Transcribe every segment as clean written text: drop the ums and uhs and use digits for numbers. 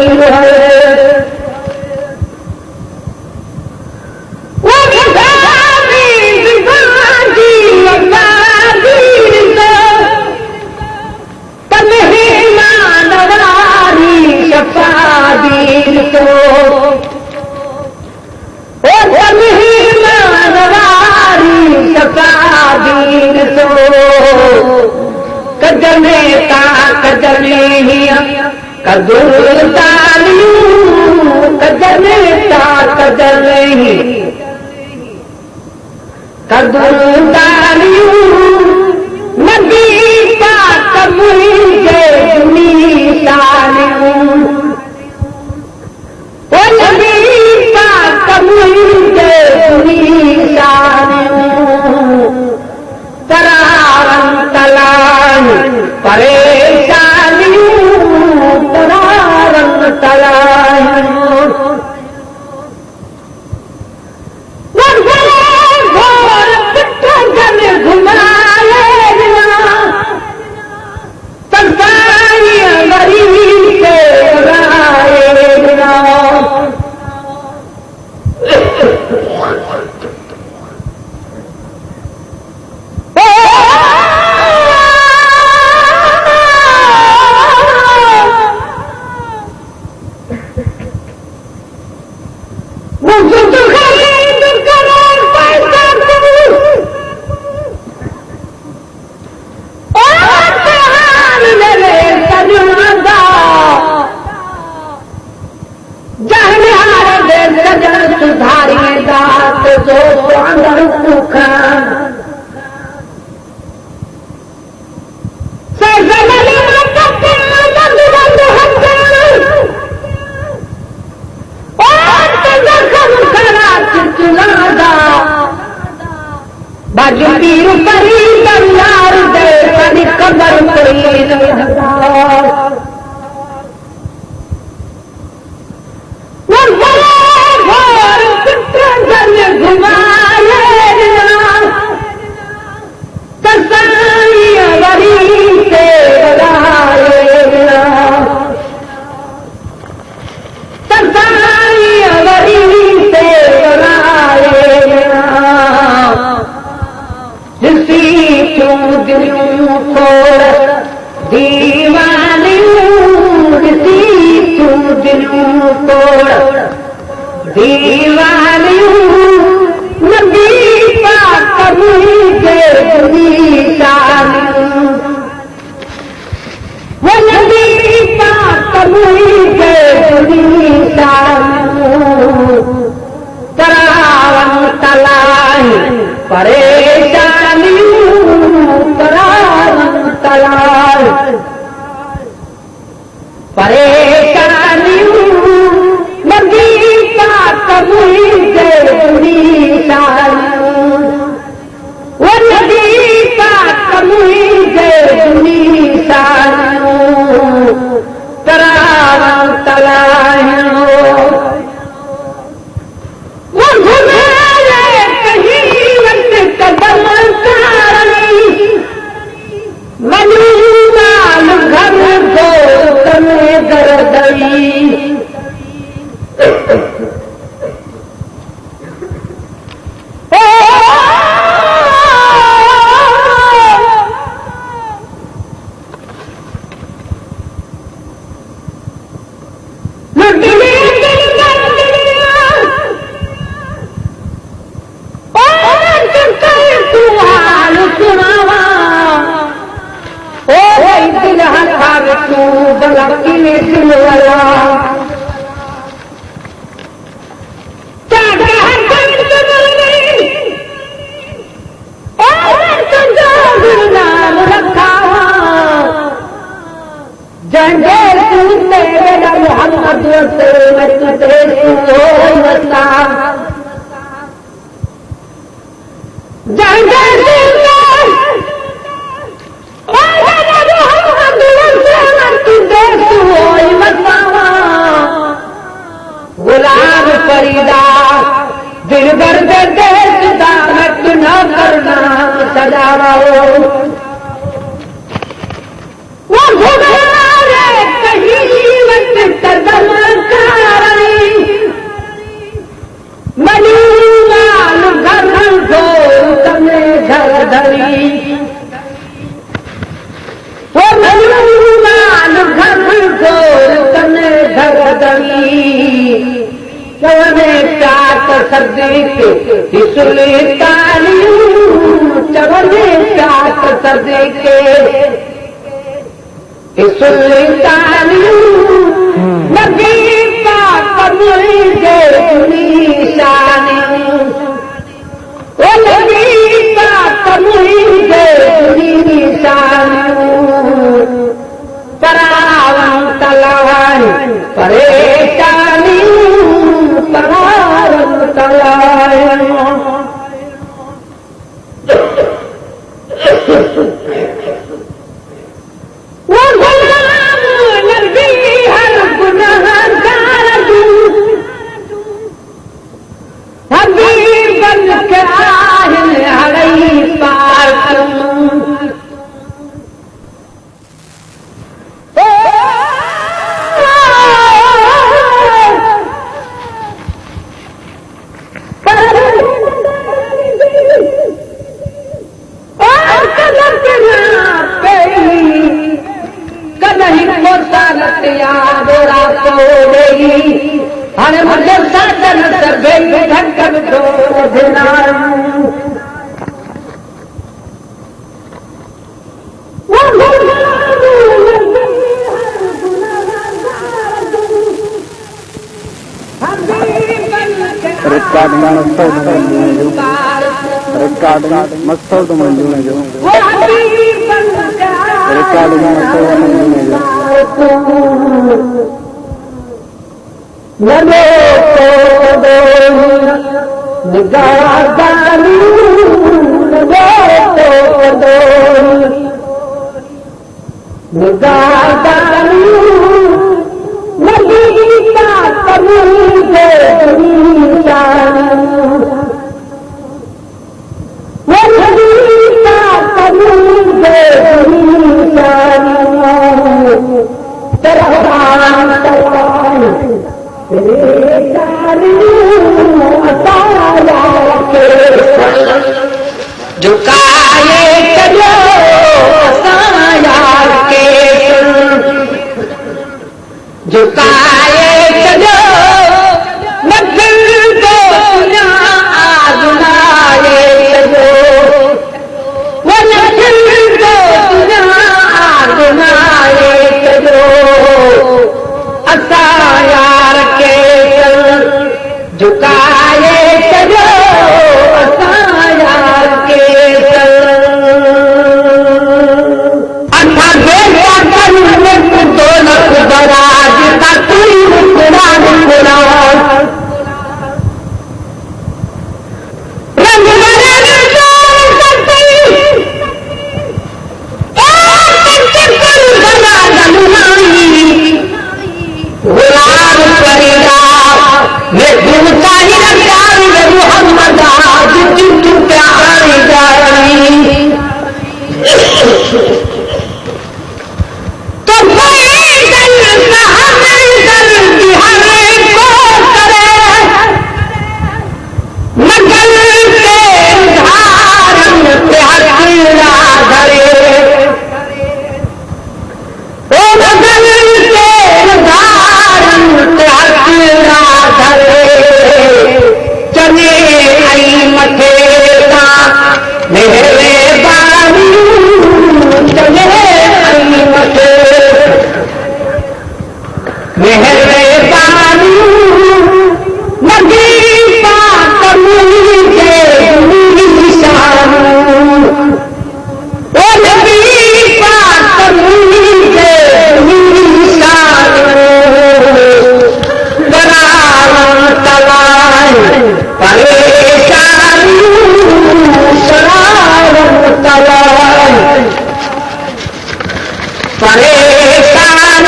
फकीर है वो कहीं वक्त कदम धरी वो मान घर गोर तने धरदरी चवने चाट सदके सुल्तानियूं चवने चाट सदके सुल्तानियूं नबी पाक मुझे निशानियूं ओ नबी पाक मुझे निशानियूं परावं तलान परेशानियूं परावं तलान वो गुलाम नबी हर गुनाहगार हबीब बन के आहिन हरई पार हरे मुझे साधन सभे ढंकन दो रिकॉर्डिंग मस्तों तो मंजूर है जो रिकॉर्डिंग मस्तों तो मंजूर है जो नमो तो दो निगाहदानी नमो तो दो निगाहदानी नबी का मुझे निशानियूं वो नबी का मुझे निशानियूं तरहान तलान झुकाए चलो असायार के झुकाए चलो मगर को ना आजमाए चलो वो मगर को ना आजमाए चलो असायार के झुकाए चलो असायार के अन्ना बेटा में दौलत बराज का तुम कुरान कुरान रंग बरन करती बना जमुनाई गुलाम परिदा मैं घूमता ही रखा मोहम्मद आज तू प्यार जानी तो मगल के धारण पे हकीरा धरे ओ मगल के धारण पे हकीरा धरे चने आई मथे का मेरे बानी चने आई मथे मेरे बानी नबी पाक मुझे निशानियूं ओ नबी पाक मुझे निशानियूं बरावं तलान परेशानियूं बरावं तलान परेशानियूं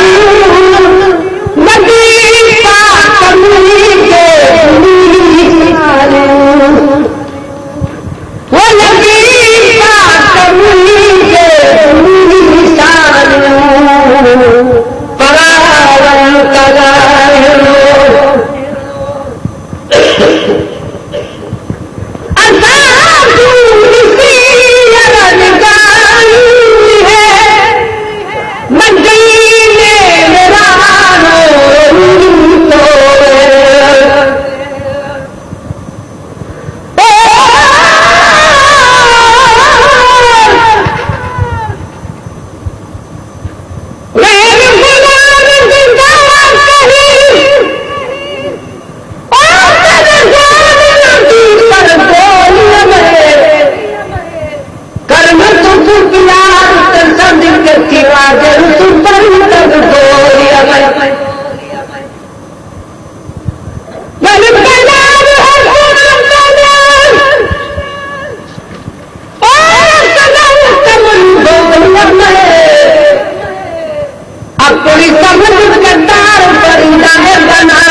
नबी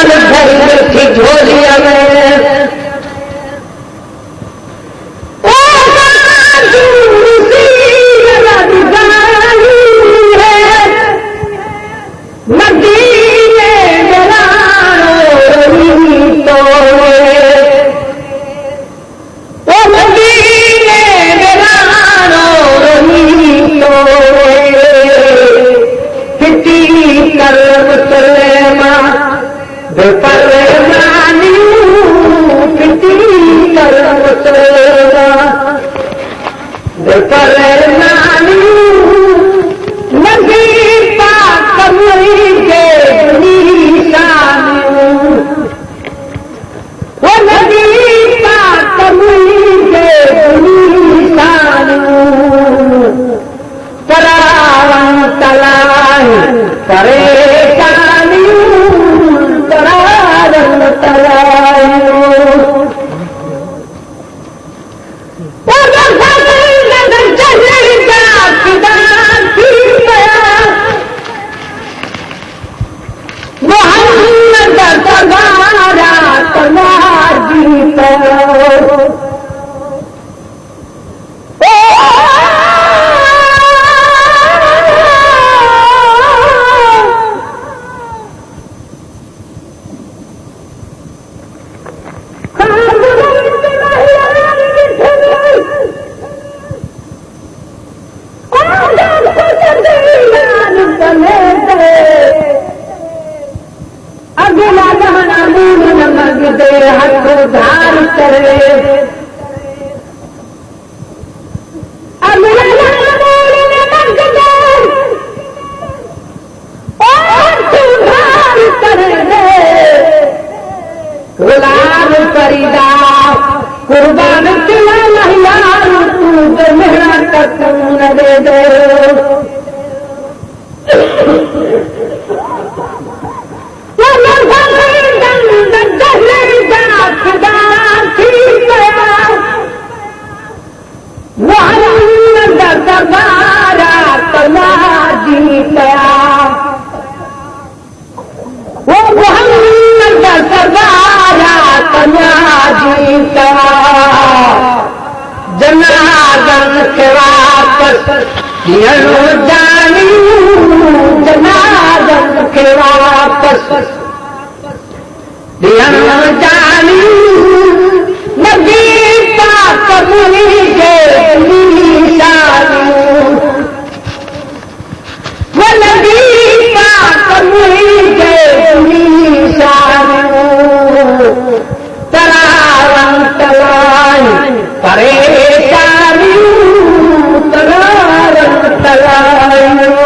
जान भर थी झोलिया में मदीने जलानो रही तो ओ मदीने जलानो रही तो किती कर्म सलेमा बेपर मानियो किती कर्म सलेमा बेपर मानियो नबी पाक कमरी के निशानियो वो नबी पाक कमरी के निशानियो तरावं तलाय परेशानियो तरावं तलायो मोहम्मद तुम्हारा तुम्हारी अगला जमाना मूल नमक दे हथ उधार करे अगला जमाना मूल नमक दे हथ उधार करे गुलाम फरीदा कुर्बान किला महिला तू मेरा कसून दे दे मोहम्मद तुम्हारा तुम्हारी पया वो मोहम्मद तुम्हारा तुम्हारी पया जनाजन के वापस जानी जनाजन के वापस जानी नबी पाक मुनि के निशानियो वो नबी पाक मुनि के निशानियो तरावं तलाय परेशानियो तरावं तलायो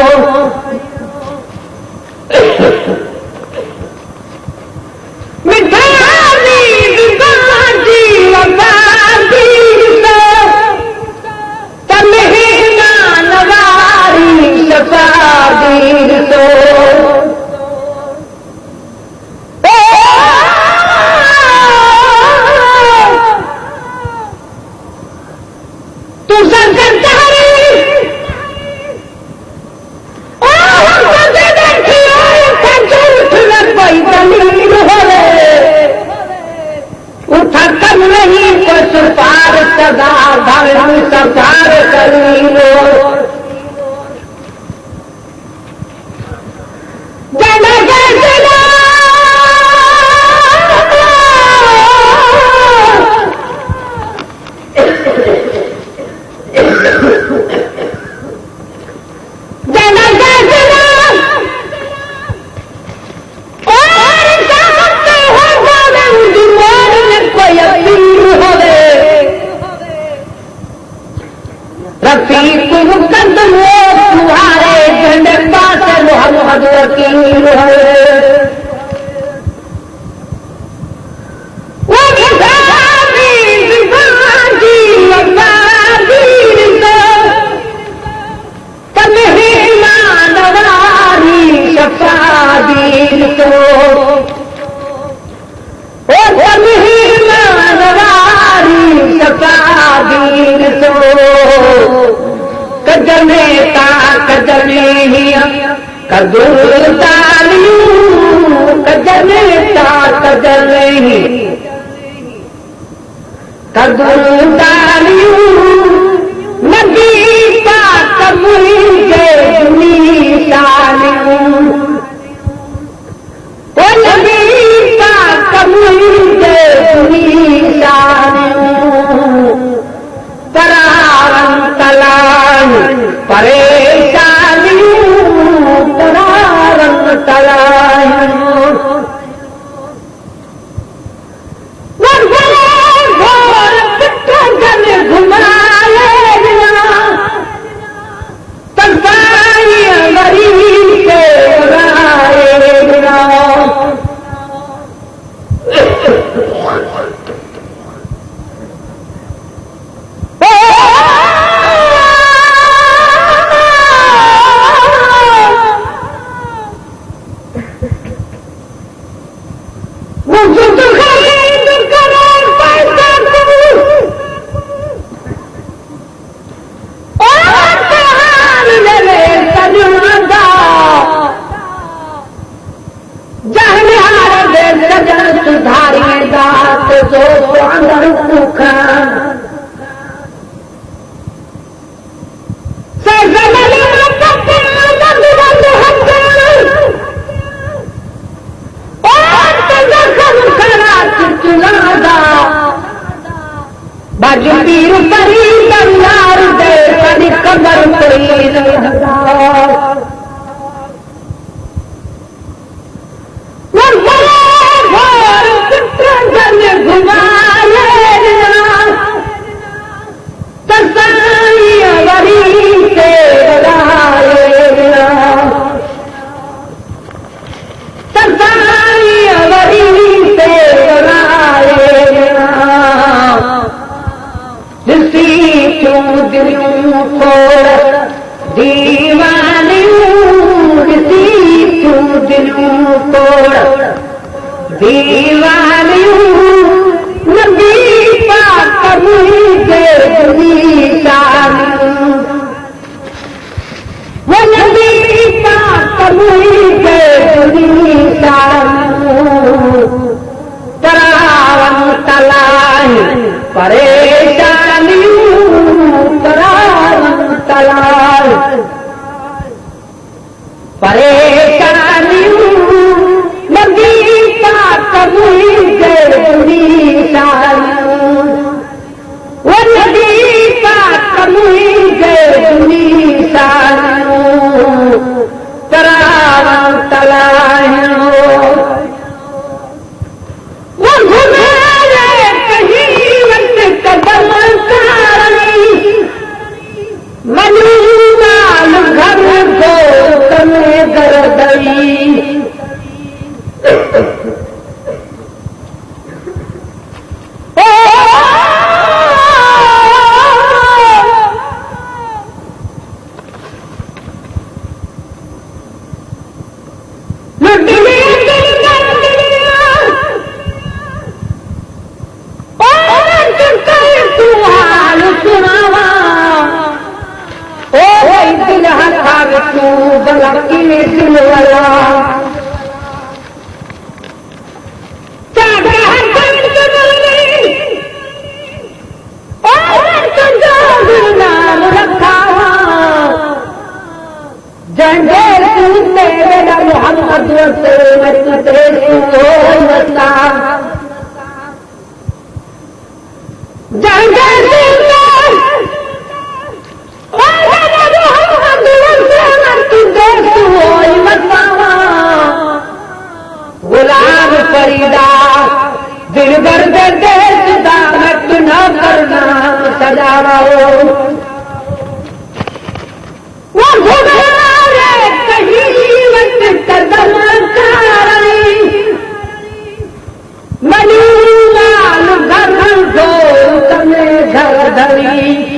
सरकार करी लो रफीक मुकद्दम तुम्हारे झंडे पास मोहम्मद वकील है वो किताबी दिवाजी वकादी तो तमहीना नवारी शफादी तो ओ तमहीना नवारी शफादी तो कदमे ता कदमे हिया कदू तालियूं सजने ता तजले कदूदारियूं नबी पाक मुंहिंजे निशानियूं ओ नबी पाक मुंहिंजे निशानियूं तरारन तलान परेशानियूं तरारन तलान पीर परी दंगार दे कदी कबर कोई नबी पाक मुंहिंजे निशानियूं वो नबी पाक मुंहिंजे निशानियूं तरावन तलान परेशानियूं तरावन तलान परेशानियूं नबी पाक मुंहिंजे निशानियूं वो नबी पाक मुंहिंजे निशानियूं तरावन तलायूं वो घुमाए कहीं वक्त कदम कारी मजूमाल घर को तने गर्दई गुलाम फरीदा दिल दर्द देश दामत न करना सजाओ वो घुमारे कहीं वक्त कदम कारी मनी लाल घर को तने घर धरी